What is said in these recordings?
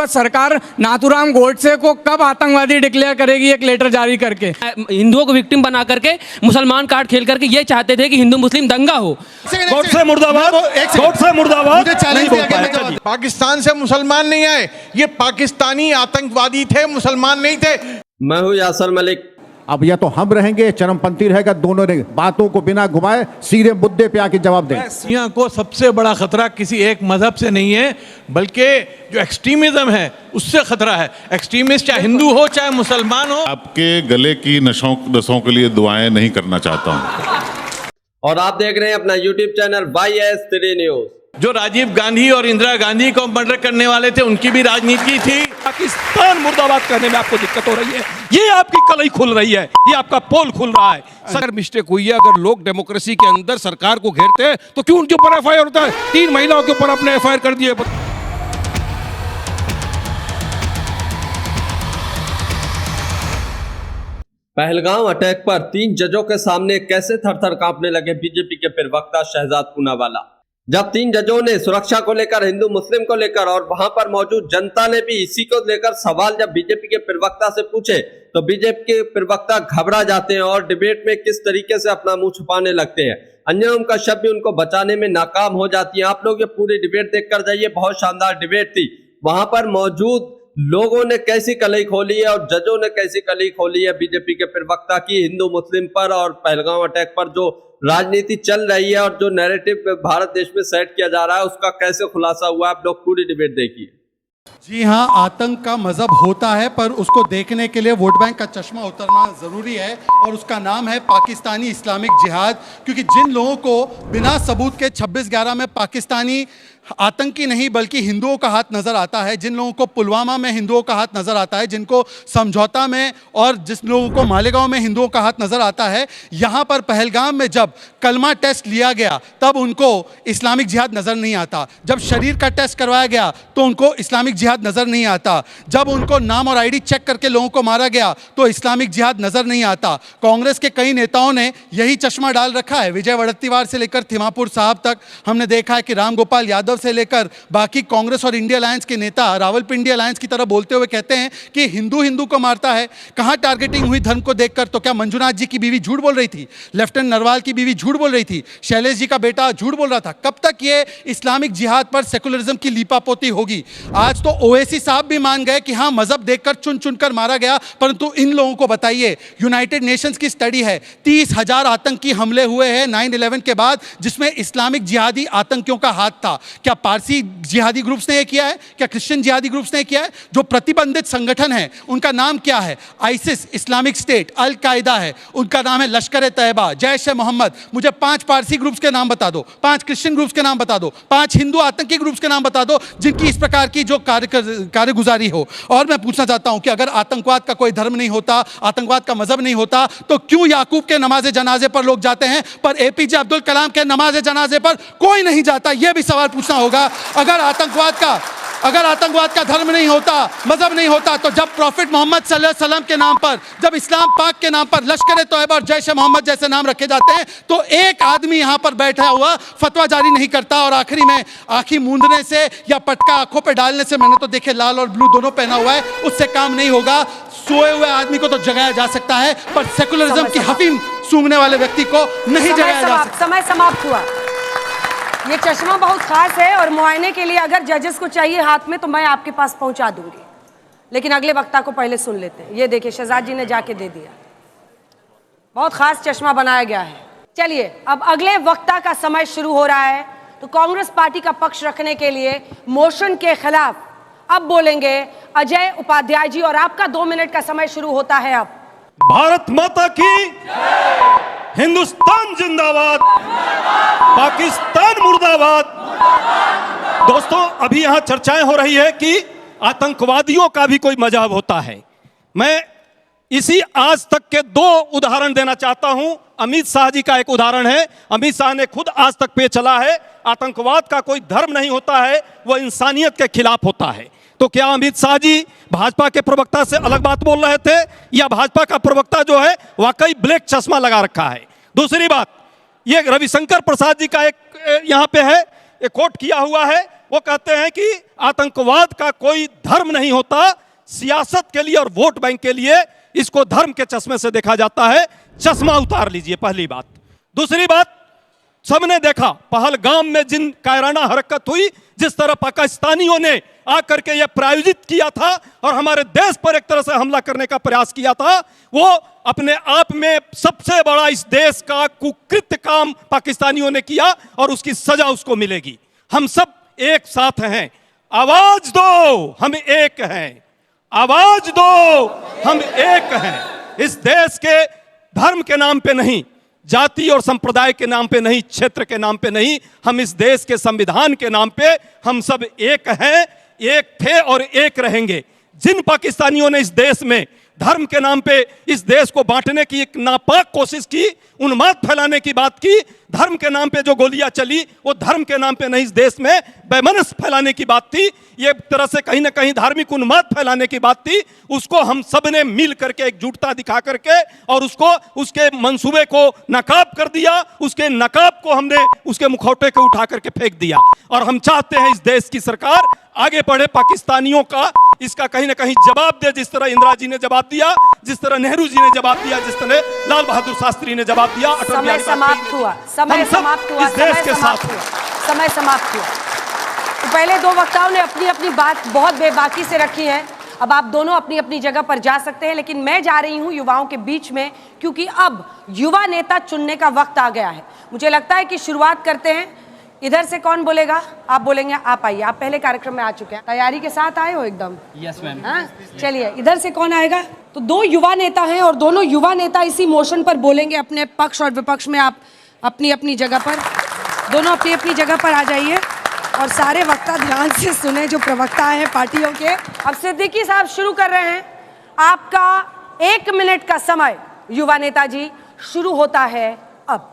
सरकार नाथूराम गोडसे को कब आतंकवादी डिक्लेयर करेगी, एक लेटर जारी करके? हिंदुओं को विक्टिम बना करके, मुसलमान कार्ड खेल करके ये चाहते थे कि हिंदू मुस्लिम दंगा हो। गोडसे मुर्दाबाद, गोडसे मुर्दाबाद। नहीं बोल पाया। पाकिस्तान से मुसलमान नहीं आए, ये पाकिस्तानी आतंकवादी थे, मुसलमान नहीं थे। मैं हूँ यासर मलिक। अब या तो हम रहेंगे, चरमपंथी रहेगा, दोनों ने बातों को बिना घुमाए सीधे मुद्दे पे आके जवाब दें। यहाँ को सबसे बड़ा खतरा किसी एक मजहब से नहीं है, बल्कि जो एक्सट्रीमिज्म है उससे खतरा है। एक्सट्रीमिस्ट चाहे हिंदू हो चाहे मुसलमान हो। आपके गले की नसों के लिए दुआएं नहीं करना चाहता हूँ। और आप देख रहे हैं अपना YouTube चैनल YS3 न्यूज। जो राजीव गांधी और इंदिरा गांधी को मर्डर करने वाले थे, उनकी भी राजनीति थी। पाकिस्तान मुर्दाबाद करने में आपको दिक्कत हो रही है, ये आपकी कलई खुल रही है, ये आपका पोल खुल रहा है। अगर मिस्टेक हुई है, अगर लोग डेमोक्रेसी के अंदर सरकार को घेरते हैं तो क्यों उनके ऊपर FIR होता है? 3 महिलाओं के ऊपर आपने FIR कर दिए। पहलगाम अटैक पर 3 जजों के सामने कैसे थर-थर कांपने लगे बीजेपी के प्रवक्ता शहजाद पूनावाला। जब 3 जजों ने सुरक्षा को लेकर, हिंदू मुस्लिम को लेकर और वहां पर मौजूद जनता ने भी इसी को लेकर सवाल जब बीजेपी के प्रवक्ता से पूछे, तो बीजेपी के प्रवक्ता घबरा जाते हैं और डिबेट में किस तरीके से अपना मुंह छुपाने लगते हैं। अंजुम कश्यप भी उनको बचाने में नाकाम हो जाती है। आप लोग ये पूरी डिबेट देख कर जाइए, बहुत शानदार डिबेट थी। वहां पर मौजूद लोगों ने कैसी कलई खोली है और जजों ने कैसी कलई खोली है बीजेपी के प्रवक्ता की हिंदू मुस्लिम पर और पहलगाम अटैक पर जो राजनीति चल रही है और जो नैरेटिव भारत देश में सेट किया जा रहा है, उसका कैसे खुलासा हुआ। आप लोग पूरी डिबेट देखिए। जी हाँ, आतंक का मजहब होता है, पर उसको देखने के लिए वोट बैंक का चश्मा उतरना ज़रूरी है और उसका नाम है पाकिस्तानी इस्लामिक जिहाद। क्योंकि जिन लोगों को बिना सबूत के 26/11 में पाकिस्तानी आतंकी नहीं बल्कि हिंदुओं का हाथ नज़र आता है, जिन लोगों को पुलवामा में हिंदुओं का हाथ नज़र आता है, जिनको समझौता में और जिस लोगों को मालेगांव में हिंदुओं का हाथ नज़र आता है, यहाँ पर पहलगाम में जब कलमा टेस्ट लिया गया तब उनको इस्लामिक जिहाद नज़र नहीं आता। जब शरीर का टेस्ट करवाया गया तो उनको इस्लामिक जिहाद नज़र नहीं आता। जब उनको नाम और ID चेक करके लोगों को मारा गया तो इस्लामिक जिहाद नज़र नहीं आता। कांग्रेस के कई नेताओं ने यही चश्मा डाल रखा है। विजय वड़त्तीवार से लेकर थिमापुर साहब तक हमने देखा है कि राम गोपाल यादव से लेकर बाकी कांग्रेस और इंडिया अलायंस के नेता रावलपिंडी अलायंस की तरह बोलते हुए कहते हैं कि हिंदू हिंदू को मारता है। कहां टारगेटिंग हुई धर्म को देखकर? तो क्या मंजुनाथ जी की बीवी झूठ बोल रही थी? लेफ्टिनेंट नरवाल की बीवी झूठ बोल रही थी? शैलेश जी का बेटा झूठ बोल रहा था? कब तक ये इस्लामिक जिहाद पर सेकुलरिज्म की लीपापोती होगी? आज तो ओवैसी साहब भी मान गए कि हाँ, मजहब देखकर चुन चुनकर मारा गया, परंतु इन लोगों को बताइए, यूनाइटेड नेशंस की स्टडी है 30,000 आतंकी हमले हुए हैं 9/11 के बाद, जिसमें इस्लामिक जिहादी आतंकियों का हाथ था। क्या पारसी जिहादी ग्रुप्स ने यह किया है? क्या क्रिश्चियन जिहादी ग्रुप्स ने किया है? जो प्रतिबंधित संगठन है उनका नाम क्या है? आइसिस, इस्लामिक स्टेट, अल कायदा है, उनका नाम है लश्कर तैयबा, जैश ए मोहम्मद। मुझे 5 पारसी ग्रुप्स के नाम बता दो, 5 क्रिश्चियन ग्रुप्स के नाम बता दो, 5 हिंदू आतंकी ग्रुप्स के नाम बता दो जिनकी इस प्रकार की जो कार्यगुजारी हो। और मैं पूछना चाहता हूं कि अगर आतंकवाद का कोई धर्म नहीं होता, आतंकवाद का मजहब नहीं होता, तो क्यों याकूब के नमाज जनाजे पर लोग जाते हैं पर APJ अब्दुल कलाम के नमाज जनाजे पर कोई नहीं जाता? यह भी सवाल पूछना होगा। अगर आतंकवाद का धर्म नहीं होता, मजहब नहीं होता, तो जब प्रॉफिट मोहम्मद सल्लल्लाहु अलैहि वसल्लम के नाम पर, जब इस्लाम पाक के नाम पर लश्कर तैयबा और जैश मोहम्मद जैसे नाम रखे जाते हैं, तो एक आदमी यहां पर बैठा हुआ फतवा जारी नहीं करता। और आखिरी में आंखें मूंदने से या पटका आंखों पे डालने से, मैंने तो देखे लाल और ब्लू दोनों पहना हुआ है, उससे काम नहीं होगा। सोए हुए आदमी को तो जगाया जा सकता है, पर सेकुलरिज्म की हफीम सूंघने वाले व्यक्ति को नहीं जगाया जा सकता। समय समाप्त हुआ। ये चश्मा बहुत खास है और मुआयने के लिए अगर जजेस को चाहिए हाथ में तो मैं आपके पास पहुंचा दूंगी, लेकिन अगले वक्ता को पहले सुन लेते हैं। ये देखिए, शहजाद जी ने जाके दे दिया। बहुत खास चश्मा बनाया गया है। चलिए, अब अगले वक्ता का समय शुरू हो रहा है। तो कांग्रेस पार्टी का पक्ष रखने के लिए मोशन के खिलाफ अब बोलेंगे अजय उपाध्याय जी, और आपका 2 मिनट का समय शुरू होता है अब। भारत माता की, हिंदुस्तान जिंदाबाद, पाकिस्तान मुर्दाबाद। दोस्तों, अभी यहां चर्चाएं हो रही है कि आतंकवादियों का भी कोई मजहब होता है। मैं इसी आज तक के 2 उदाहरण देना चाहता हूं। अमित शाह जी का एक उदाहरण है। अमित शाह ने खुद आज तक पे चला है, आतंकवाद का कोई धर्म नहीं होता है, वह इंसानियत के खिलाफ होता है। तो क्या अमित शाह जी भाजपा के प्रवक्ता से अलग बात बोल रहे थे, या भाजपा का प्रवक्ता जो है वाकई ब्लैक चश्मा लगा रखा है? दूसरी बात, ये रविशंकर प्रसाद जी का एक यहाँ पे है, एक कोट किया हुआ है, वो कहते हैं कि आतंकवाद का कोई धर्म नहीं होता, सियासत के लिए और वोट बैंक के लिए इसको धर्म के चश्मे से देखा जाता है। चश्मा उतार लीजिए, पहली बात। दूसरी बात, सबने देखा पहलगाम में जिन कायराना हरकत हुई, जिस तरह पाकिस्तानियों ने आकर के यह प्रायोजित किया था और हमारे देश पर एक तरह से हमला करने का प्रयास किया था, वो अपने आप में सबसे बड़ा इस देश का कुकृत्य काम पाकिस्तानियों ने किया और उसकी सजा उसको मिलेगी। हम सब एक साथ हैं, आवाज दो, हम एक हैं, आवाज दो, हम एक हैं। इस देश के धर्म के नाम पे नहीं, जाति और संप्रदाय के नाम पे नहीं, क्षेत्र के नाम पे नहीं, हम इस देश के संविधान के नाम पे हम सब एक हैं, एक थे और एक रहेंगे। जिन पाकिस्तानियों ने इस देश में धर्म के नाम पे इस देश को बांटने की एक नापाक कोशिश की, उन्माद फैलाने की बात की, धर्म के नाम पे जो गोलियां चली वो धर्म के नाम पे नहीं, इस देश में बेमनस फैलाने की बात थी, ये एक तरह से कहीं ना कहीं धार्मिक उन्माद फैलाने की बात थी। उसको हम सब ने मिल करके एकजुटता दिखा करके और उसको उसके मंसूबे को नकाब कर दिया, उसके नकाब को हमने उसके मुखौटे को उठा करके फेंक दिया। और हम चाहते हैं इस देश की सरकार आगे बढ़े, पाकिस्तानियों का इसका कहीं ना कहीं जवाब दे, जिस तरह इंदिरा जी ने जवाब दिया, जिस तरह नेहरू जी ने जवाब दिया, जिस तरह लाल बहादुर शास्त्री ने जवाब दिया। समय समाप्त हुआ, समय समाप्त हुआ, इस देश के साथ समय समाप्त हुआ। तो पहले दो वक्ताओं ने अपनी अपनी बात बहुत बेबाकी से रखी है, अब आप दोनों अपनी अपनी जगह पर जा सकते हैं, लेकिन मैं जा रही हूं युवाओं के बीच में, क्योंकि अब युवा नेता चुनने का वक्त आ गया है। मुझे लगता है कि शुरुआत करते हैं, इधर से कौन बोलेगा? आप बोलेंगे? आप आइए, आप पहले कार्यक्रम में आ चुके हैं, तैयारी के साथ आए हो एकदम? Yes ma'am. चलिए, इधर से कौन आएगा? तो दो युवा नेता हैं और दोनों युवा नेता इसी मोशन पर बोलेंगे, अपने पक्ष और विपक्ष में। आप अपनी अपनी जगह पर, दोनों अपनी अपनी जगह पर आ जाइए और सारे वक्ता ध्यान से सुने जो प्रवक्ता हैं पार्टियों के। अब सिद्दीकी साहब शुरू कर रहे हैं, आपका 1 मिनट का समय युवा नेता जी शुरू होता है अब।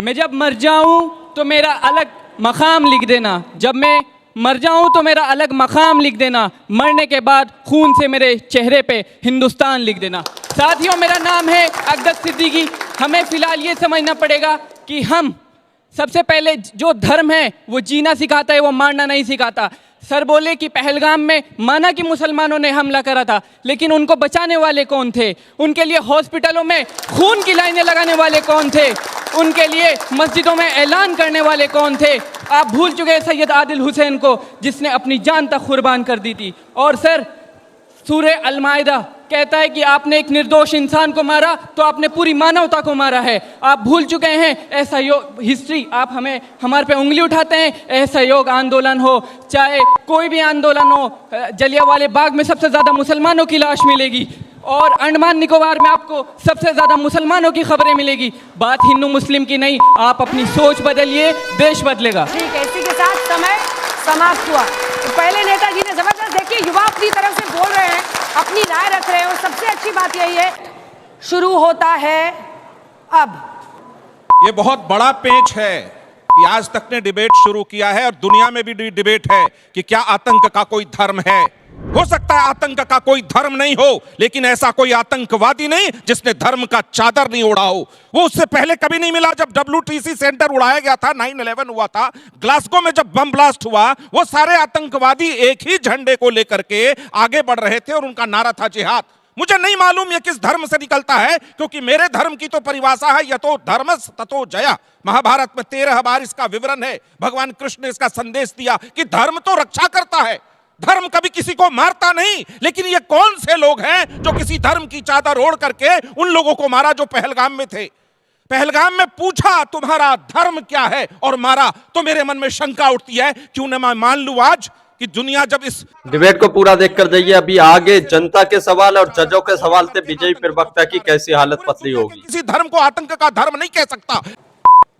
मैं जब मर जाऊं तो मेरा अलग मकाम लिख देना, जब मैं मर जाऊं तो मेरा अलग मकाम लिख देना, मरने के बाद खून से मेरे चेहरे पे हिंदुस्तान लिख देना। साथियों, मेरा नाम है अक़दस सिद्दीकी। हमें फिलहाल ये समझना पड़ेगा कि हम सबसे पहले जो धर्म है वो जीना सिखाता है, वो मारना नहीं सिखाता। सर बोले कि पहलगाम में माना कि मुसलमानों ने हमला करा था, लेकिन उनको बचाने वाले कौन थे? उनके लिए हॉस्पिटलों में खून की लाइनें लगाने वाले कौन थे? उनके लिए मस्जिदों में ऐलान करने वाले कौन थे? आप भूल चुके हैं सैयद आदिल हुसैन को, जिसने अपनी जान तक कुर्बान कर दी थी। और सर, सूरे अल-माइदा कहता है कि आपने एक निर्दोष इंसान को मारा तो आपने पूरी मानवता को मारा है। आप भूल चुके हैं ऐसा हिस्ट्री, आप हमारे पे उंगली उठाते हैं। असहयोग आंदोलन हो, चाहे कोई भी आंदोलन हो, जलियांवाले बाग में सबसे ज़्यादा मुसलमानों की लाश मिलेगी और अंडमान निकोबार में आपको सबसे ज़्यादा मुसलमानों की खबरें मिलेगी। बात हिंदू मुस्लिम की नहीं, आप अपनी सोच बदलिए, देश बदलेगा। ठीक है, इसी के साथ समय समाप्त हुआ। तो पहले नेताजी ने जबरदस्त, देखिए युवा अपनी तरफ से बोल रहे हैं, अपनी राय रख रहे हैं, और सबसे अच्छी बात यही है शुरू होता है अब। ये बहुत बड़ा पेंच है कि आज तक ने डिबेट शुरू किया है और दुनिया में भी डिबेट है कि क्या आतंक का कोई धर्म है। हो सकता है आतंक का कोई धर्म नहीं हो, लेकिन ऐसा कोई आतंकवादी नहीं जिसने धर्म का चादर नहीं ओढ़ा हो। वो उससे पहले कभी नहीं मिला। जब WTC सेंटर उड़ाया गया था, 9/11 हुआ था, ग्लासगो में जब बम ब्लास्ट हुआ, वो सारे आतंकवादी एक ही झंडे को लेकर के आगे बढ़ रहे थे और उनका नारा था जिहाद। मुझे नहीं मालूम ये किस धर्म से निकलता है, क्योंकि मेरे धर्म की तो परिभाषा है यतो धर्मस् ततो जयः। महाभारत में 13 बार इसका विवरण है। भगवान कृष्ण ने इसका संदेश दिया कि धर्म तो रक्षा करता है, धर्म कभी किसी को मारता नहीं। लेकिन ये कौन से लोग हैं जो किसी धर्म की चादर ओढ़ करके उन लोगों को मारा जो पहलगाम में थे? पहलगाम में पूछा तुम्हारा धर्म क्या है और मारा, तो मेरे मन में शंका उठती है, क्यों न मैं मान लूं आज कि दुनिया जब इस डिबेट को पूरा देखकर जाइए। अभी आगे जनता के सवाल और जजों के सवाल से बीजेपी प्रवक्ता की कैसी हालत पतली होगी। किसी धर्म को आतंक का धर्म नहीं कह सकता।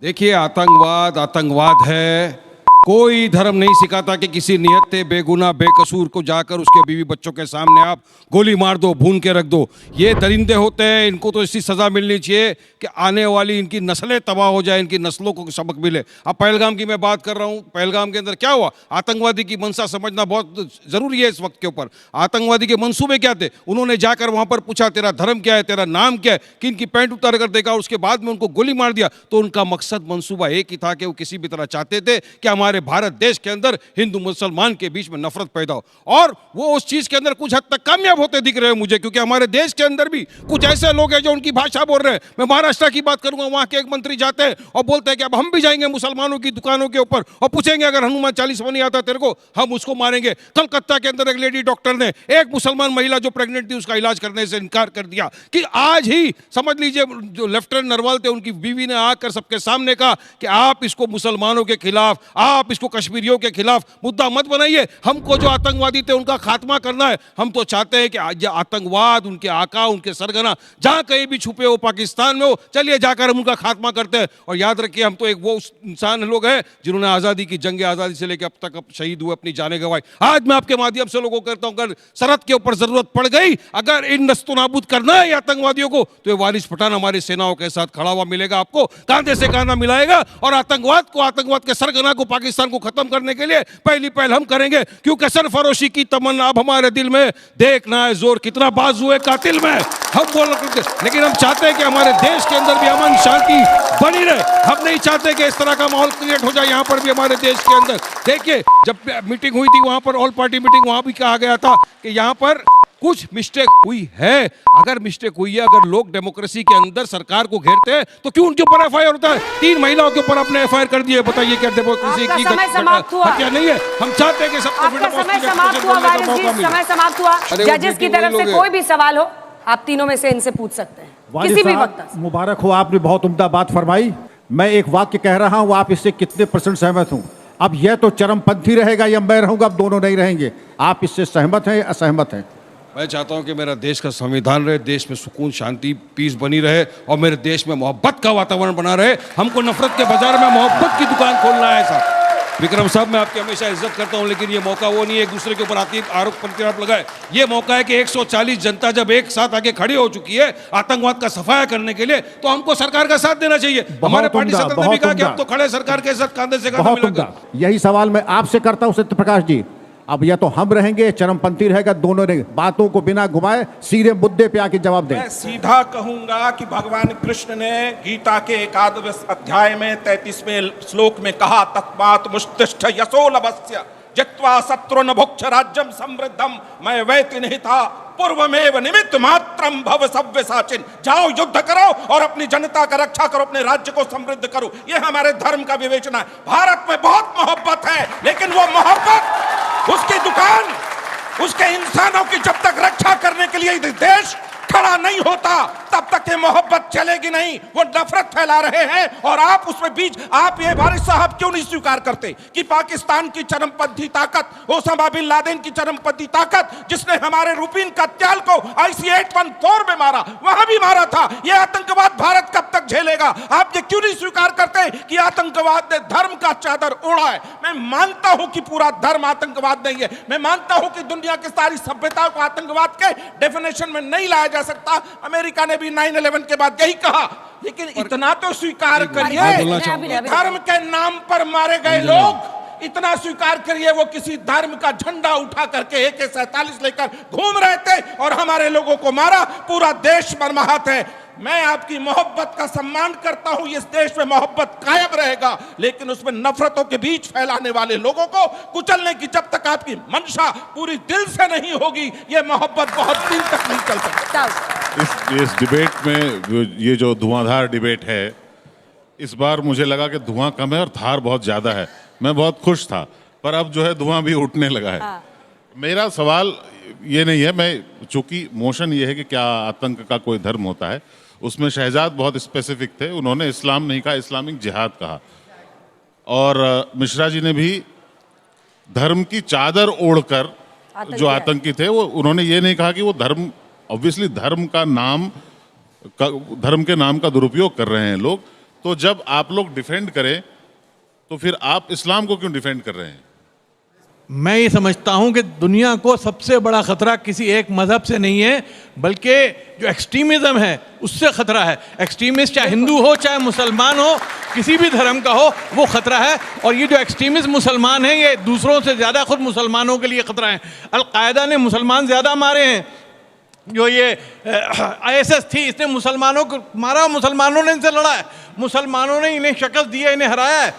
देखिए, आतंकवाद है। कोई धर्म नहीं सिखाता कि किसी निहत्थे बेगुनाह बेकसूर को जाकर उसके बीवी बच्चों के सामने आप गोली मार दो, भून के रख दो। ये दरिंदे होते हैं, इनको तो ऐसी सज़ा मिलनी चाहिए कि आने वाली इनकी नस्लें तबाह हो जाए, इनकी नस्लों को सबक मिले। अब पहलगाम की मैं बात कर रहा हूँ, पहलगाम के अंदर क्या हुआ? आतंकवादी की मंशा समझना बहुत ज़रूरी है इस वक्त के ऊपर। आतंकवादी के मंसूबे क्या थे? उन्होंने जाकर वहाँ पर पूछा तेरा धर्म क्या है, तेरा नाम क्या है, कि इनकी पैंट उतार कर देखा और उसके बाद में उनको गोली मार दिया। तो उनका मकसद मंसूबा एक ही था कि वो किसी भी तरह चाहते थे कि हमारे हमारे भारत देश के अंदर हिंदू मुसलमान के बीच में नफरत पैदा हो, और वो उस चीज के अंदर कुछ हद तक कामयाब होते दिख रहे हैं मुझे, क्योंकि हमारे देश के अंदर भी कुछ ऐसे लोग हैं जो उनकी भाषा बोल रहे हैं। मैं महाराष्ट्र की बात करूंगा, वहां के एक मंत्री जाते हैं और बोलते हैं कि अब हम भी जाएंगे मुसलमानों की दुकानों के ऊपर और पूछेंगे अगर हनुमान चालीसा नहीं आता तेरे को, हम उसको मारेंगे। कलकत्ता के अंदर एक लेडी डॉक्टर ने एक मुसलमान महिला जो प्रेग्नेंट थी उसका इलाज करने से इनकार कर दिया। कि आज ही समझ लीजिए जो लेफ्टिनेंट नरवाल थे उनकी बीवी ने आकर सबके सामने कहा कि आप इसको मुसलमानों के खिलाफ, आप इसको कश्मीरियों के खिलाफ मुद्दा मत बनाइए, हमको जो आतंकवादी थे उनका खात्मा करना है। हम तो चाहते हैं कि आतंकवाद, उनके आका, उनके सरगना जहां कहीं भी छुपे हो, पाकिस्तान में हो, चलिए जाकर हम उनका खात्मा करते हैं। और याद रखिए हम तो एक वो इंसान लोग हैं जिन्होंने आजादी की जंग आजादी से लेकर अब तक शहीद हुए, अपनी जाने गंवाई। आज मैं आपके माध्यम से लोगों को कहता हूं, अगर सरहद के ऊपर जरूरत पड़ गई, अगर इन नस्तनाबूद करना है आतंकवादियों को, तो ये वारिस पठान हमारी सेनाओं के साथ खड़ा हुआ मिलेगा, आपको कांधे से कांधा मिलाएगा। और आतंकवाद को, आतंकवाद के सरगना को, पाकिस्तान को खत्म करने के लिए पहली पहल हम करेंगे, क्योंकि सरफरोशी की तमन्ना अब हमारे दिल में, देखना है जोर कितना बाजू है कातिल में, हम बोल रहे। लेकिन हम चाहते हैं कि हमारे देश के अंदर भी अमन शांति बनी रहे। हम नहीं चाहते कि इस तरह का माहौल क्रिएट हो जाए यहाँ पर भी हमारे देश के अंदर। देखिए जब मीटिंग हुई थी वहां पर, ऑल पार्टी मीटिंग, वहां भी कहा गया था कि यहाँ पर कुछ मिस्टेक हुई है। अगर मिस्टेक हुई है, अगर लोग डेमोक्रेसी के अंदर सरकार को घेरते हैं तो क्यों उनके ऊपर एफआईआर होता है? 3 महिलाओं के ऊपर आपने एफआईआर कर दिए, बताइए क्या डेमोक्रेसी की हत्या नहीं है? हम चाहते हैं कि सबको समय समाप्त हुआ। जजेस की तरफ से कोई भी सवाल हो, आप तीनों में से इनसे पूछ सकते हैं किसी भी वक्त। मुबारक हो, आपने बहुत उम्दा बात फरमाई। मैं एक वाक्य कह रहा हूं, आप इससे कितने % सहमत हूं? अब यह तो चरमपंथी रहेगा या मैं रहूंगा, अब दोनों नहीं रहेंगे। आप इससे सहमत हैं या असहमत हैं? मैं चाहता हूं कि मेरा देश का संविधान रहे, देश में सुकून, शांति, पीस बनी रहे और मेरे देश में मोहब्बत का वातावरण बना रहे। हमको नफरत के बाजार में मोहब्बत की दुकान खोलना है साहब। विक्रम साहब, मैं आपकी हमेशा इज्जत करता हूं, लेकिन ये मौका वो नहीं है एक दूसरे के ऊपर आरोप प्रत्यारोप लगाए। ये मौका है कि 140 जनता जब एक साथ आके खड़ी हो चुकी है आतंकवाद का सफाया करने के लिए, तो हमको सरकार का साथ देना चाहिए। हमारे पार्टी सदस्य ने भी कहा कि हम तो खड़े सरकार के साथ कांधे से कांधा मिलाकर। यही सवाल मैं आपसे करता हूं सत्य प्रकाश जी। अब या तो हम रहेंगे, चरमपंथी रहेगा, दोनों ने बातों को बिना घुमाए सीधे मुद्दे पे आके जवाब दें। मैं सीधा कहूंगा कि भगवान कृष्ण ने गीता के 11वें अध्याय में 33वें श्लोक में कहा, तस्मात् मुष्टिष्ठ यशो लभस्य जित्वा शत्रुन भुक्ष राज्यम समृद्धम मैं वैति निहिता पूर्वमेव निमित्त मात्रम भव सव्यसाचिन। जाओ युद्ध करो और अपनी जनता का रक्षा करो, अपने राज्य को समृद्ध करो। ये हमारे धर्म का विवेचना है। भारत में बहुत मोहब्बत है, लेकिन वो मोहब्बत, उसकी दुकान, उसके इंसानों की जब तक रक्षा करने के लिए देश खड़ा नहीं होता तब तक ये मोहब्बत चलेगी नहीं। वो नफरत फैला रहे हैं और आप उसमें बीच, आप ये वारिस साहब क्यों नहीं स्वीकार करते कि पाकिस्तान की चरमपंथी ताकत, ओसामा बिन लादेन की चरमपंथी ताकत, जिसने हमारे रूपीन कत्याल को IC 814 में मारा, वहां भी मारा था। ये आतंकवाद भारत कब तक झेलेगा? आप ये क्यों नहीं स्वीकार करते कि आतंकवाद ने धर्म का चादर ओढ़ा है? मैं मानता हूं कि पूरा धर्म आतंकवाद नहीं है। मैं मानता हूं कि दुनिया की सारी सभ्यताओं को आतंकवाद के डेफिनेशन में नहीं लाया सकता। अमेरिका ने भी 9/11 के बाद यही कहा, लेकिन इतना तो स्वीकार करिए, धर्म के नाम पर मारे गए लोग, इतना स्वीकार करिए वो किसी धर्म का झंडा उठा करके AK-47 लेकर घूम रहे थे और हमारे लोगों को मारा। पूरा देश मरमाहत है। मैं आपकी मोहब्बत का सम्मान करता हूं, इस देश में मोहब्बत कायम रहेगा, लेकिन उसमें नफरतों के बीच फैलाने वाले लोगों को कुचलने की जब तक आपकी मंशा पूरी दिल से नहीं होगी, ये मोहब्बत बहुत दिन तक नहीं चल सकती। इस डिबेट में ये जो धुआंधार डिबेट है, इस बार मुझे लगा कि धुआं कम है और धार बहुत ज्यादा है। मैं बहुत खुश था, पर अब जो है धुआं भी उठने लगा है। मेरा सवाल ये नहीं है, मैं चूंकि मोशन ये है कि क्या आतंक का कोई धर्म होता है, उसमें शहजाद बहुत स्पेसिफिक थे। उन्होंने इस्लाम नहीं कहा, इस्लामिक जिहाद कहा। और मिश्रा जी ने भी धर्म की चादर ओढ़कर जो आतंकी थे, वो उन्होंने ये नहीं कहा कि वो धर्म, ऑब्वियसली धर्म का नाम, धर्म के नाम का दुरुपयोग कर रहे हैं लोग। तो जब आप लोग डिफेंड करें तो फिर आप इस्लाम को क्यों डिफेंड कर रहे हैं? मैं ये समझता हूं कि दुनिया को सबसे बड़ा खतरा किसी एक मजहब से नहीं है, बल्कि जो एक्सट्रीमिज्म है उससे खतरा है। एक्सट्रीमिस्ट चाहे हिंदू हो चाहे मुसलमान हो, किसी भी धर्म का हो, वो खतरा है। और ये जो एक्सट्रीमिस्ट मुसलमान हैं, ये दूसरों से ज़्यादा खुद मुसलमानों के लिए खतरा है। अलकायदा ने मुसलमान ज़्यादा मारे हैं। जो ये ISS थी, इसने मुसलमानों को मारा, मुसलमानों ने इनसे लड़ा है, मुसलमानों ने इन्हें शिकस्त दी है, इन्हें हराया है।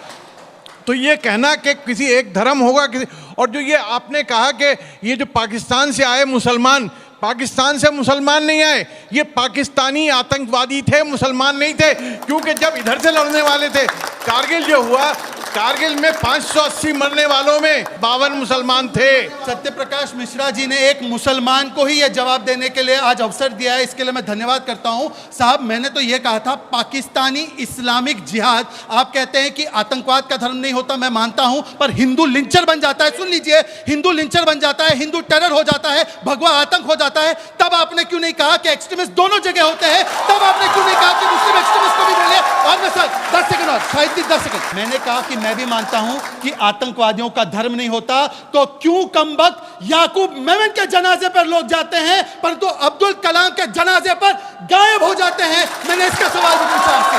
तो ये कहना कि किसी एक धर्म होगा किसी, और जो ये आपने कहा कि ये जो पाकिस्तान से आए मुसलमान, पाकिस्तान से मुसलमान नहीं आए, ये पाकिस्तानी आतंकवादी थे, मुसलमान नहीं थे। क्योंकि जब इधर से लड़ने वाले थे, कारगिल जो हुआ, कारगिल में 580 मरने वालों में 52 मुसलमान थे। सत्यप्रकाश मिश्रा जी ने एक मुसलमान को ही यह जवाब देने के लिए आज अवसर दिया है, इसके लिए मैं धन्यवाद करता हूं। साहब, मैंने तो यह कहा था पाकिस्तानी इस्लामिक जिहाद, आप कहते हैं कि आतंकवाद का धर्म नहीं होता, मैं मानता हूं, पर हिंदू लिंचर बन जाता है। सुन लीजिए, हिंदू लिंचर बन जाता है, हिंदू टेरर हो जाता है, भगवा आतंक हो जाता है। तब आपने क्यों नहीं कहा कि एक्सट्रीमिस्ट दोनों जगह होते हैं? तब आपने क्यों नहीं कहा कि मुस्लिम एक्सट्रीमिस्ट को भी मिले? और मैं सर 10 सेकंड और, शायद 10 सेकंड, मैंने कहा कि मैं भी मानता हूं कि आतंकवादियों का धर्म नहीं होता, तो क्यों कमबख्त याकूब मेमन के जनाजे पर लोग जाते हैं परंतु अब्दुल कलाम के जनाजे पर गायब हो जाते हैं? मैंने इसका सवाल भी पूछा आपसे।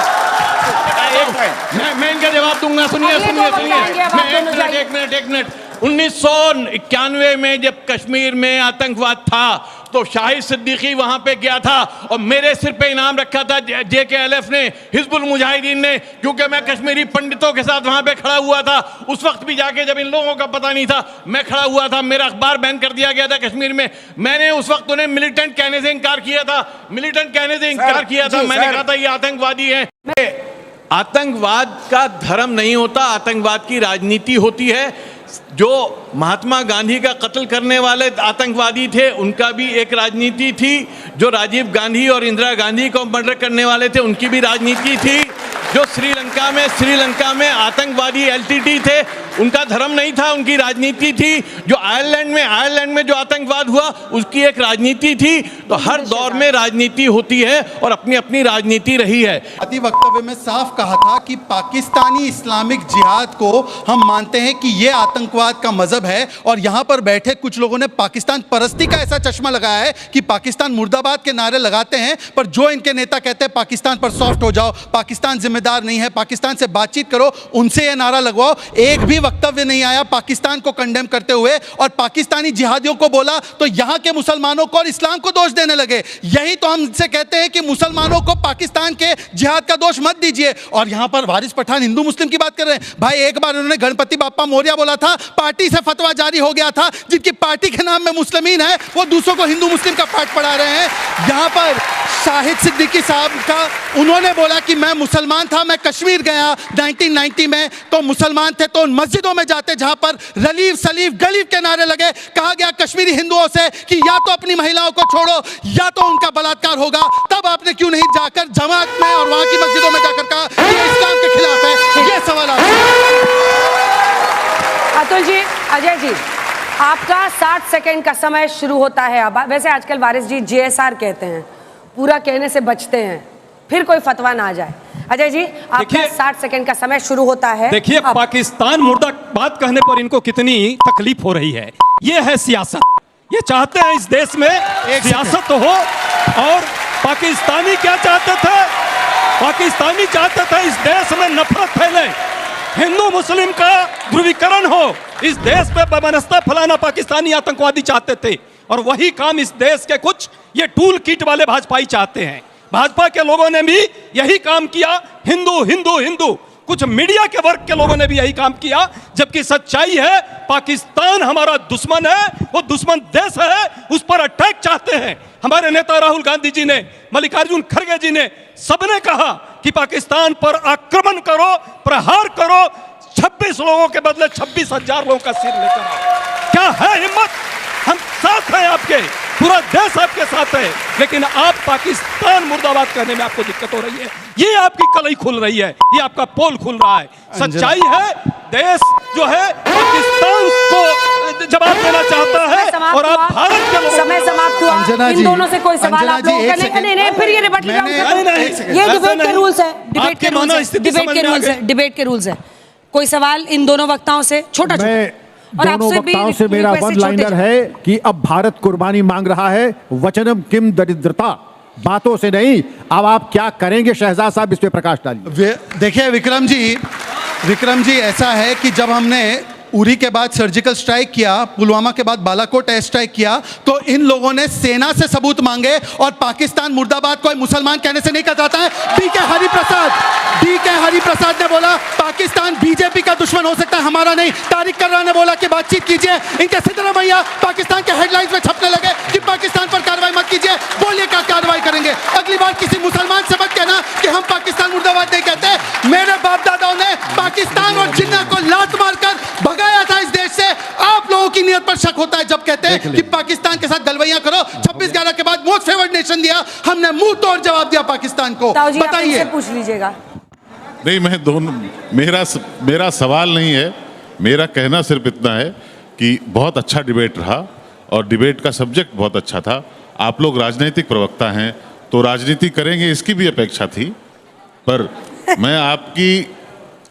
मैं इनका जवाब दूंगा। सुनिए सुनिए सुनिए, एक मिनट 1991 में जब कश्मीर में आतंकवाद था तो शाहिद सिद्दीकी वहां पे गया था और मेरे सिर पे इनाम रखा था JKLF ने, हिजबुल मुजाहिदीन ने, क्योंकि मैं कश्मीरी पंडितों के साथ वहां पे खड़ा हुआ था। उस वक्त भी जाके जब इन लोगों का पता नहीं था, मैं खड़ा हुआ था, मेरा अखबार बैन कर दिया गया था कश्मीर में। मैंने उस वक्त उन्हें मिलिटेंट कहने से इनकार किया था, मैंने कहा था ये आतंकवादी है। आतंकवाद का धर्म नहीं होता, आतंकवाद की राजनीति होती है। जो महात्मा गांधी का कत्ल करने वाले आतंकवादी थे, उनका भी एक राजनीति थी। जो राजीव गांधी और इंदिरा गांधी को मर्डर करने वाले थे, उनकी भी राजनीति थी। जो श्रीलंका में आतंकवादी LTT थे, उनका धर्म नहीं था, उनकी राजनीति थी। जो आयरलैंड में जो आतंकवाद हुआ, उसकी एक राजनीति थी। तो हर दौर में राजनीति होती है और अपनी अपनी राजनीति रही है। अति वक्तव्य में साफ कहा था कि पाकिस्तानी इस्लामिक जिहाद को हम मानते हैं कि यह आतंकवाद का मजहब है, और यहां पर बैठे कुछ लोगों ने पाकिस्तान परस्ती का ऐसा चश्मा लगाया है कि पाकिस्तान मुर्दाबाद के नारे लगाते हैं, पर जो इनके नेता कहते हैं पाकिस्तान पर सॉफ्ट हो जाओ, पाकिस्तान जिम्मेदार नहीं है, पाकिस्तान से बातचीत करो, उनसे यह नारा लगवाओ, एक भी वक्तव्य नहीं आया पाकिस्तान को कंडेम करते हुए। और पाकिस्तानी जिहादियों को बोला तो यहां के मुसलमानों को और इस्लाम को दोष देने लगे। यही तो हम इनसे कहते हैं कि मुसलमानों को पाकिस्तान के जिहाद का दोष मत दीजिए। और यहां पर वारिस पठान हिंदू मुस्लिम की बात कर रहे हैं। भाई, एक बार उन्होंने गणपति बाप्पा मौर्य बोला था, पार्टी से फतवा जारी हो गया था, जिनकी पार्टी के नाम में मुस्लिमीन है, वो दूसरों को हिंदू मुस्लिम का पाठ पढ़ा रहे हैं। यहां पर शाहिद सिद्दीकी साहब का, उन्होंने बोला कि मैं मुसलमान था, मैं कश्मीर गया 1990 में, तो मुसलमान थे तो उन मस्जिदों में जाते जहां पर रलीफ सलीफ गलीफ के नारे लगे। कहा गया कश्मीरी हिंदुओं से कि या तो अपनी महिलाओं को छोड़ो या तो उनका बलात्कार होगा। तब आपने क्यों नहीं जाकर जमात में और वहां की मस्जिदों में जाकर कहा कि ये इस्लाम के खिलाफ है? ये सवाल अतुल जी, अजय जी, आपका 60 सेकंड का समय शुरू होता है अब। वैसे आजकल वारिस जी JSR कहते हैं, पूरा कहने से बचते हैं, फिर कोई फतवा ना आ जाए। अजय जी, आपका 60 सेकंड का समय शुरू होता है। देखिए, पाकिस्तान मुर्दाबाद कहने पर इनको कितनी तकलीफ हो रही है। ये है सियासत, ये चाहते हैं इस देश में सियासत हो। और पाकिस्तानी क्या चाहते थे? पाकिस्तानी चाहते थे इस देश में नफरत फैले, हिंदू मुस्लिम का ध्रुवीकरण हो, इस देश पे बेबनस्ता फैलाना पाकिस्तानी आतंकवादी चाहते थे। और वही काम इस देश के कुछ ये टूल किट वाले भाजपाई चाहते हैं। भाजपा के लोगों ने भी यही काम किया, हिंदू हिंदू हिंदू। कुछ मीडिया के वर्ग के लोगों ने भी यही काम किया, जबकि सच्चाई है पाकिस्तान हमारा दुश्मन है, वो दुश्मन देश है, उस पर अटैक चाहते हैं। हमारे नेता राहुल गांधी जी ने, मल्लिकार्जुन खड़गे जी ने, सबने कहा कि पाकिस्तान पर आक्रमण करो, प्रहार करो, 26 लोगों के बदले 26,000 लोगों का सिर लेकर आओ। क्या है हिम्मत? हम साथ हैं आपके, पूरा देश आपके साथ है, लेकिन आप पाकिस्तान मुर्दाबाद करने में आपको दिक्कत हो रही है। ये आपकी कलई खुल रही है, ये आपका पोल खुल रहा है। सच्चाई है, देश जो है पाकिस्तान को जवाब देना चाहता है और आप भारत के लोगों। समय समाप्त हुआ। इन दोनों से कोई सवाल आप लोगों का नहीं, फिर ये डिबेट ये डिबेट के रूल्स है, डिबेट के रूल्स है। कोई सवाल इन दोनों वक्ताओं से? छोटा दोनों वक्ताओं से मेरा वन लाइनर है कि अब भारत कुर्बानी मांग रहा है, वचनम किम दरिद्रता, बातों से नहीं। अब आप क्या करेंगे शहजाद साहब, इस पे प्रकाश डालिए। देखिए विक्रम जी, ऐसा है कि जब हमने उरी के बाद सर्जिकल स्ट्राइक किया, पुलवामा के बाद बालाकोट एयर स्ट्राइक किया, तो इन लोगों ने सेना से सबूत मांगे और पाकिस्तान मुर्दाबाद कोई मुसलमान कहने से नहीं कतराता है। डी के हरिप्रसाद ने बोला पाकिस्तान बीजेपी का दुश्मन हो सकता है, हमारा नहीं। तारिक कर्रा ने बोला कि बातचीत कीजिए। इनके सिद्धरामैया पाकिस्तान के हेडलाइंस में छपने लगे कि पाकिस्तान पर कार्रवाई मत कीजिए, बोलिए क्या कार्रवाई करेंगे। अगली बार किसी मुसलमान से मत कहना कि हम पाकिस्तान मुर्दाबाद नहीं कहते। मेरे बाप दादाओं ने पाकिस्तान और जिन्ना को लात मारकर भगाया था इस देश से। आप लोगों की नियत पर शक होता है जब कहते हैं कि पाकिस्तान के साथ गलवैया करो। 26/11 के बाद मोस्ट फेवर्ड नेशन दिया, हमने मुंह तोड़ जवाब दिया पाकिस्तान को। बताइए, पूछ लीजिएगा। नहीं, मैं दोनों, मेरा सवाल नहीं है, मेरा कहना सिर्फ इतना है कि बहुत अच्छा डिबेट रहा और डिबेट का सब्जेक्ट बहुत अच्छा था। आप लोग राजनीतिक प्रवक्ता हैं तो राजनीति करेंगे इसकी भी अपेक्षा थी, पर मैं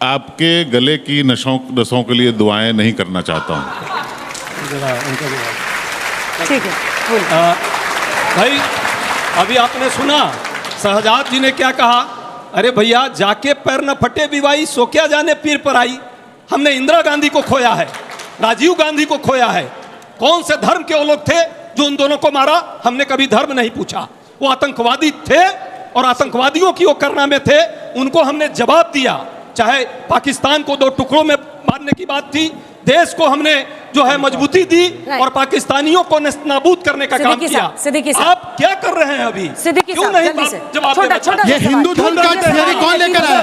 आपके गले की नसों के लिए दुआएं नहीं करना चाहता हूं। ठीक है, भाई अभी आपने सुना शहजाद जी ने क्या कहा। अरे भैया, जाके पैर न फटे विवाही सो क्या जाने पीर पर आई। हमने इंदिरा गांधी को खोया है, राजीव गांधी को खोया है। कौन से धर्म के वो लोग थे जो उन दोनों को मारा? हमने कभी धर्म नहीं पूछा। वो आतंकवादी थे और आतंकवादियों की वो करना में थे, उनको हमने जवाब दिया। चाहे पाकिस्तान को 2 टुकड़ों में बांटने की बात थी, देश को हमने जो है मजबूती दी और पाकिस्तानियों को नाबूद करने का काम किया। आप क्या कर रहे हैं अभी? क्यों नहीं जवाब? ये हिंदू धर्म का थियरी कौन लेकर आया?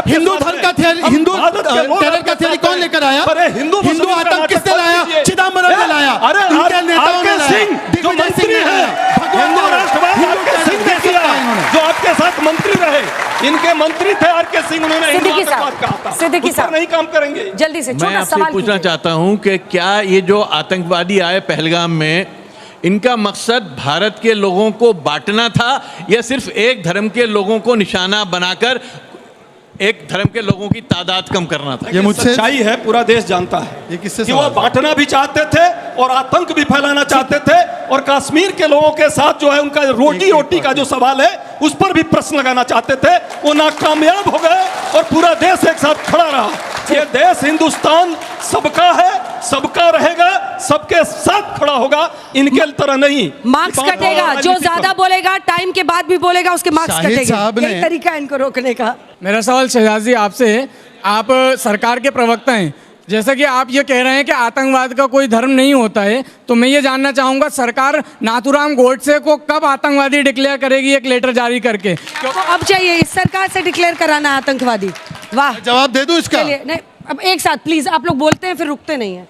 हिंदू धर्म का थियरी, हिंदू टेरर का थियरी कौन लेकर आया? हिंदू आतंक किसने लाया? चिदम्बरम ने लाया, इनके नेताओं ने लाया, दिग्विजय सिंह ने लाया, हिंदू राष्ट्रवाद आर.के. सिंह ने किया, जो आपके साथ मंत्री रहे। इनके मंत्री थे आर.के. सिंह, उन्होंने हिंदू आतंकवाद कहा था। सिद्दीकी साहब नहीं काम करेंगे। जल्दी से मैं आपसे पूछना चाहता हूं कि क्या ये जो आतंकवादी आए पहलगाम में, इनका मकसद भारत के लोगों को बांटना था या सिर्फ एक धर्म के लोगों को निशाना बनाकर एक धर्म के लोगों की तादाद कम करना था? ये मुझसे सच्चाई है, पूरा देश जानता है ये किससे कि वो बांटना भी चाहते थे और आतंक भी फैलाना चाहते थे। और कश्मीर के लोगों के साथ जो है उनका रोटी का जो सवाल है उस पर भी प्रश्न लगाना चाहते थे। वो नाकामयाब हो गए और पूरा देश एक साथ खड़ा रहा। ये देश हिंदुस्तान सबका है, सबका रहेगा, सबके साथ खड़ा होगा, इनके तरह नहीं। मार्क्स कटेगा, जो ज्यादा बोलेगा टाइम के बाद भी बोलेगा उसके मार्क्स कटेंगे। यही तरीका है इनको रोकने का। मेरा सवाल शहजाद जी आपसे, आप सरकार के प्रवक्ता हैं, जैसा कि आप ये कह रहे हैं कि आतंकवाद का कोई धर्म नहीं होता है, तो मैं ये जानना चाहूंगा सरकार नाथूराम गोडसे को कब आतंकवादी डिक्लेयर करेगी एक लेटर जारी करके? तो अब चाहिए इस सरकार से डिक्लेयर कराना आतंकवादी। वाह, जवाब दे दूं इसका? नहीं, अब एक साथ प्लीज, आप लोग बोलते हैं फिर रुकते नहीं है।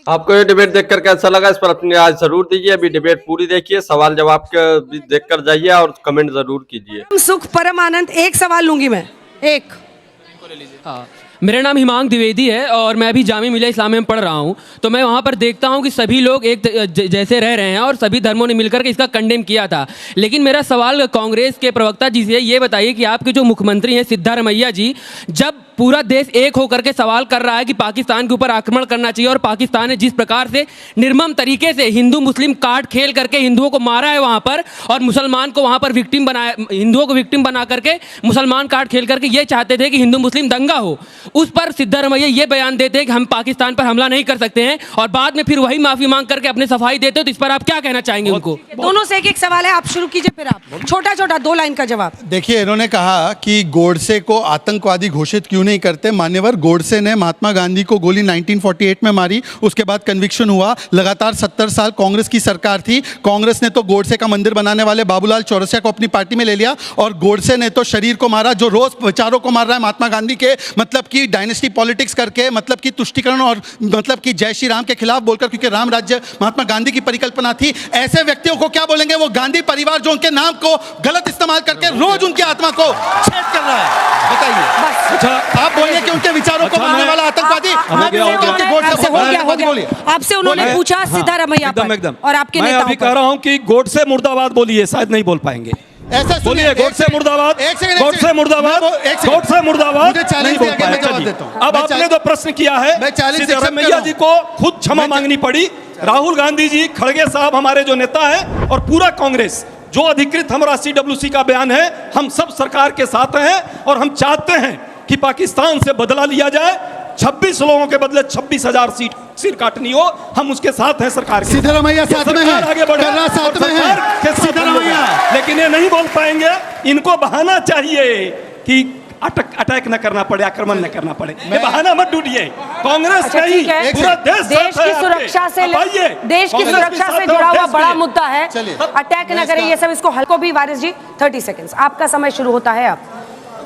आपको ये डिबेट देखकर कैसा लगा, इस पर अपनी राय जरूर दीजिए। अभी डिबेट पूरी देखिए, सवाल जवाब के भी देखकर जाइए और कमेंट जरूर कीजिए। सुख परम आनंद, एक सवाल लूंगी मैं, एक। मेरा नाम हिमांग द्विवेदी है और मैं भी जामिया मिलिया इस्लामिया में पढ़ रहा हूँ। तो मैं वहाँ पर देखता हूँ कि सभी लोग एक जैसे रह रहे हैं और सभी धर्मों ने मिलकर के इसका कंडेम किया था। लेकिन मेरा सवाल कांग्रेस के प्रवक्ता जी से ये बताइए कि आपके जो मुख्यमंत्री हैं सिद्धारमैया जी, जब पूरा देश एक होकर के सवाल कर रहा है कि पाकिस्तान के ऊपर आक्रमण करना चाहिए और पाकिस्तान ने जिस प्रकार से निर्मम तरीके से हिंदू मुस्लिम कार्ड खेल करके हिंदुओं को मारा है वहाँ पर और मुसलमान को वहाँ पर विक्टिम बनाया, हिंदुओं को विक्टिम बना करके मुसलमान कार्ड खेल करके ये चाहते थे कि हिंदू मुस्लिम दंगा हो, उस पर सिद्धारमैया ये बयान देते हैं कि हम पाकिस्तान पर हमला नहीं कर सकते हैं और बाद में फिर वही माफी मांग करके अपने सफाई देते हो। तो इस पर आप क्या कहना चाहेंगे उनको? दोनों से एक सवाल है, आप शुरू कीजिए फिर आप छोटा छोटा 2 लाइन का जवाब। देखिए, इन्होंने कहा कि गोडसे को आतंकवादी घोषित क्यों नहीं करते। मान्यवर गोडसे ने महात्मा गांधी को गोली 1948 में मारी, उसके बाद कन्विक्शन हुआ। लगातार 70 साल कांग्रेस की सरकार थी। कांग्रेस ने तो गोडसे का मंदिर बनाने वाले बाबूलाल चौरसिया को अपनी पार्टी में ले लिया और गोडसे ने तो शरीर को मारा, जो रोज विचारों को मार रहा है महात्मा गांधी के, मतलब कि डायनेस्टी पॉलिटिक्स करके, मतलब कि तुष्टीकरण और मतलब कि जय श्री राम के खिलाफ बोलकर, क्योंकि राम राज्य महात्मा गांधी की परिकल्पना थी। ऐसे व्यक्तियों को क्या बोलेंगे? वो गांधी परिवार जो उनके नाम को गलत इस्तेमाल करके रोज उनकी आत्मा को छेद कर रहा है। बताइए। अच्छा, आप बोलिए कि उनके विचारों को मारने वाला आतंकवादी। आपसे उन्होंने पूछा सिद्धारमैया पर और आपके नेताओं पर। मैं अभी कह रहा हूं कि गोडसे मुर्दाबाद बोलिए, शायद नहीं बोल पाएंगे। ऐसा बोलिए, गोडसे मुर्दाबाद, गोडसे मुर्दाबाद, गोडसे मुर्दाबाद। अब आपने जो प्रश्न किया है, सिद्धारमैया जी को खुद क्षमा मांगनी पड़ी। राहुल गांधी जी, खड़गे साहब हमारे जो नेता है और पूरा कांग्रेस, जो अधिकृत हमारा CWC का बयान है, हम सब सरकार के साथ हैं और हम चाहते हैं कि पाकिस्तान से बदला लिया जाए। 26 लोगों के बदले 26,000 सीट सिर काटनी हो, हम उसके साथ हैं सरकार के। सिद्धरामैया ये साथ में सरकार है, आगे बढ़े कर्रा और साथ में है, सरकार के साथ सिद्धरामैया। हम लोग हैं। लेकिन ये नहीं बोल पाएंगे, इनको बहाना चाहिए कि अटैक न करना पड़े, आक्रमण न करना पड़े। ये बहाना मत ढूंढिए, कांग्रेस अच्छा, नहीं, ठीक है। पूरा देश देश साथ है की आपके। सुरक्षा से अब आइए, देश की कांग्रेस सुरक्षा के से साथ जुड़ा है, हुआ देश बड़ा के। मुद्दा है। चलिए। अटैक न करें, ये सब इसको हल्को भी। वारिस जी 30 सेकंड्स आपका समय शुरू होता है अब।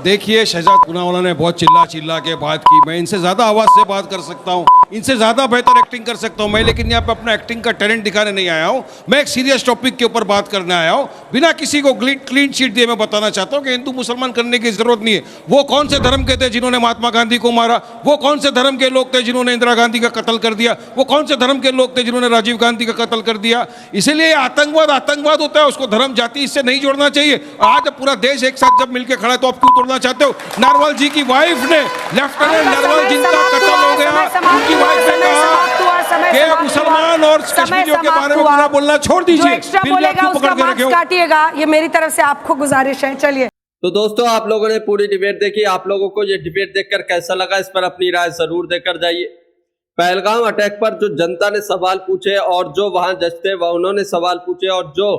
देखिए, शहजाद पूनावाला ने बहुत चिल्ला के बात की। मैं इनसे ज़्यादा आवाज़ से बात कर सकता हूँ, इनसे ज़्यादा बेहतर एक्टिंग कर सकता हूँ मैं, लेकिन यहाँ पे अपना एक्टिंग का टैलेंट दिखाने नहीं आया हूँ। मैं एक सीरियस टॉपिक के ऊपर बात करने आया हूँ। बिना किसी को क्लीन शीट दिए मैं बताना चाहता हूँ कि हिंदू मुसलमान करने की ज़रूरत नहीं है। वो कौन से धर्म के थे जिन्होंने महात्मा गांधी को मारा? वो कौन से धर्म के लोग थे जिन्होंने इंदिरा गांधी का कत्ल कर दिया? वो कौन से धर्म के लोग थे जिन्होंने राजीव गांधी का कत्ल कर दिया? इसीलिए आतंकवाद होता है, उसको धर्म जाति इससे नहीं जोड़ना चाहिए। आज पूरा देश एक साथ जब मिलकर खड़ा है तो आप क्यों तोड़ना चाहते हो? नारवाल जी की वाइफ ने, लेफ्टिनेंट नारवाल जिनका कत्ल हो गया, उनकी वाइफ ने कहा कि मुसलमान और कश्मीरियों के बारे में बुरा बोलना छोड़ दीजिए। फिर भी आप क्यों पकड़ के रखे हो? काटिएगा, ये मेरी तरफ से आपको गुजारिश है। चलिए। तो दोस्तों, आप लोगों ने पूरी डिबेट देखी। आप लोगों को ये डिबेट देखकर कैसा लगा, इस पर अपनी राय जरूर देकर जाइए। पहलगाम अटैक पर जो जनता ने सवाल पूछे और जो वहां जज थे वह उन्होंने सवाल पूछे, और जो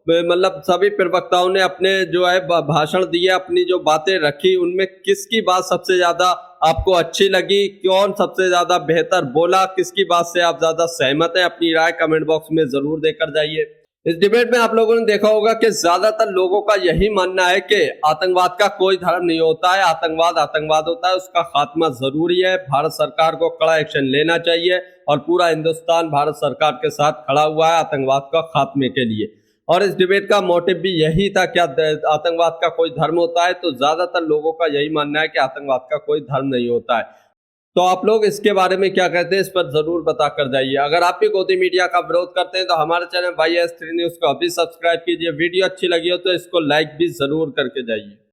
मतलब सभी प्रवक्ताओं ने अपने जो है भाषण दिए, अपनी जो बातें रखी, उनमें किसकी बात सबसे ज्यादा आपको अच्छी लगी, कौन सबसे ज्यादा बेहतर बोला, किसकी बात से आप ज्यादा सहमत हैं, अपनी राय कमेंट बॉक्स में जरूर देकर जाइए। इस डिबेट में आप लोगों ने देखा होगा कि ज्यादातर लोगों का यही मानना है कि आतंकवाद का कोई धर्म नहीं होता है, आतंकवाद होता है, उसका खात्मा जरूरी है। भारत सरकार को कड़ा एक्शन लेना चाहिए और पूरा हिंदुस्तान भारत सरकार के साथ खड़ा हुआ है आतंकवाद का खात्मे के लिए। और इस डिबेट का मोटिव भी यही था, क्या आतंकवाद का कोई धर्म होता है? तो ज्यादातर लोगों का यही मानना है कि आतंकवाद का कोई धर्म नहीं होता है। तो आप लोग इसके बारे में क्या कहते हैं, इस पर जरूर बताकर जाइए। अगर आप भी गोदी मीडिया का विरोध करते हैं तो हमारे चैनल YS3 न्यूज को अभी सब्सक्राइब कीजिए। वीडियो अच्छी लगी हो तो इसको लाइक भी जरूर करके जाइए।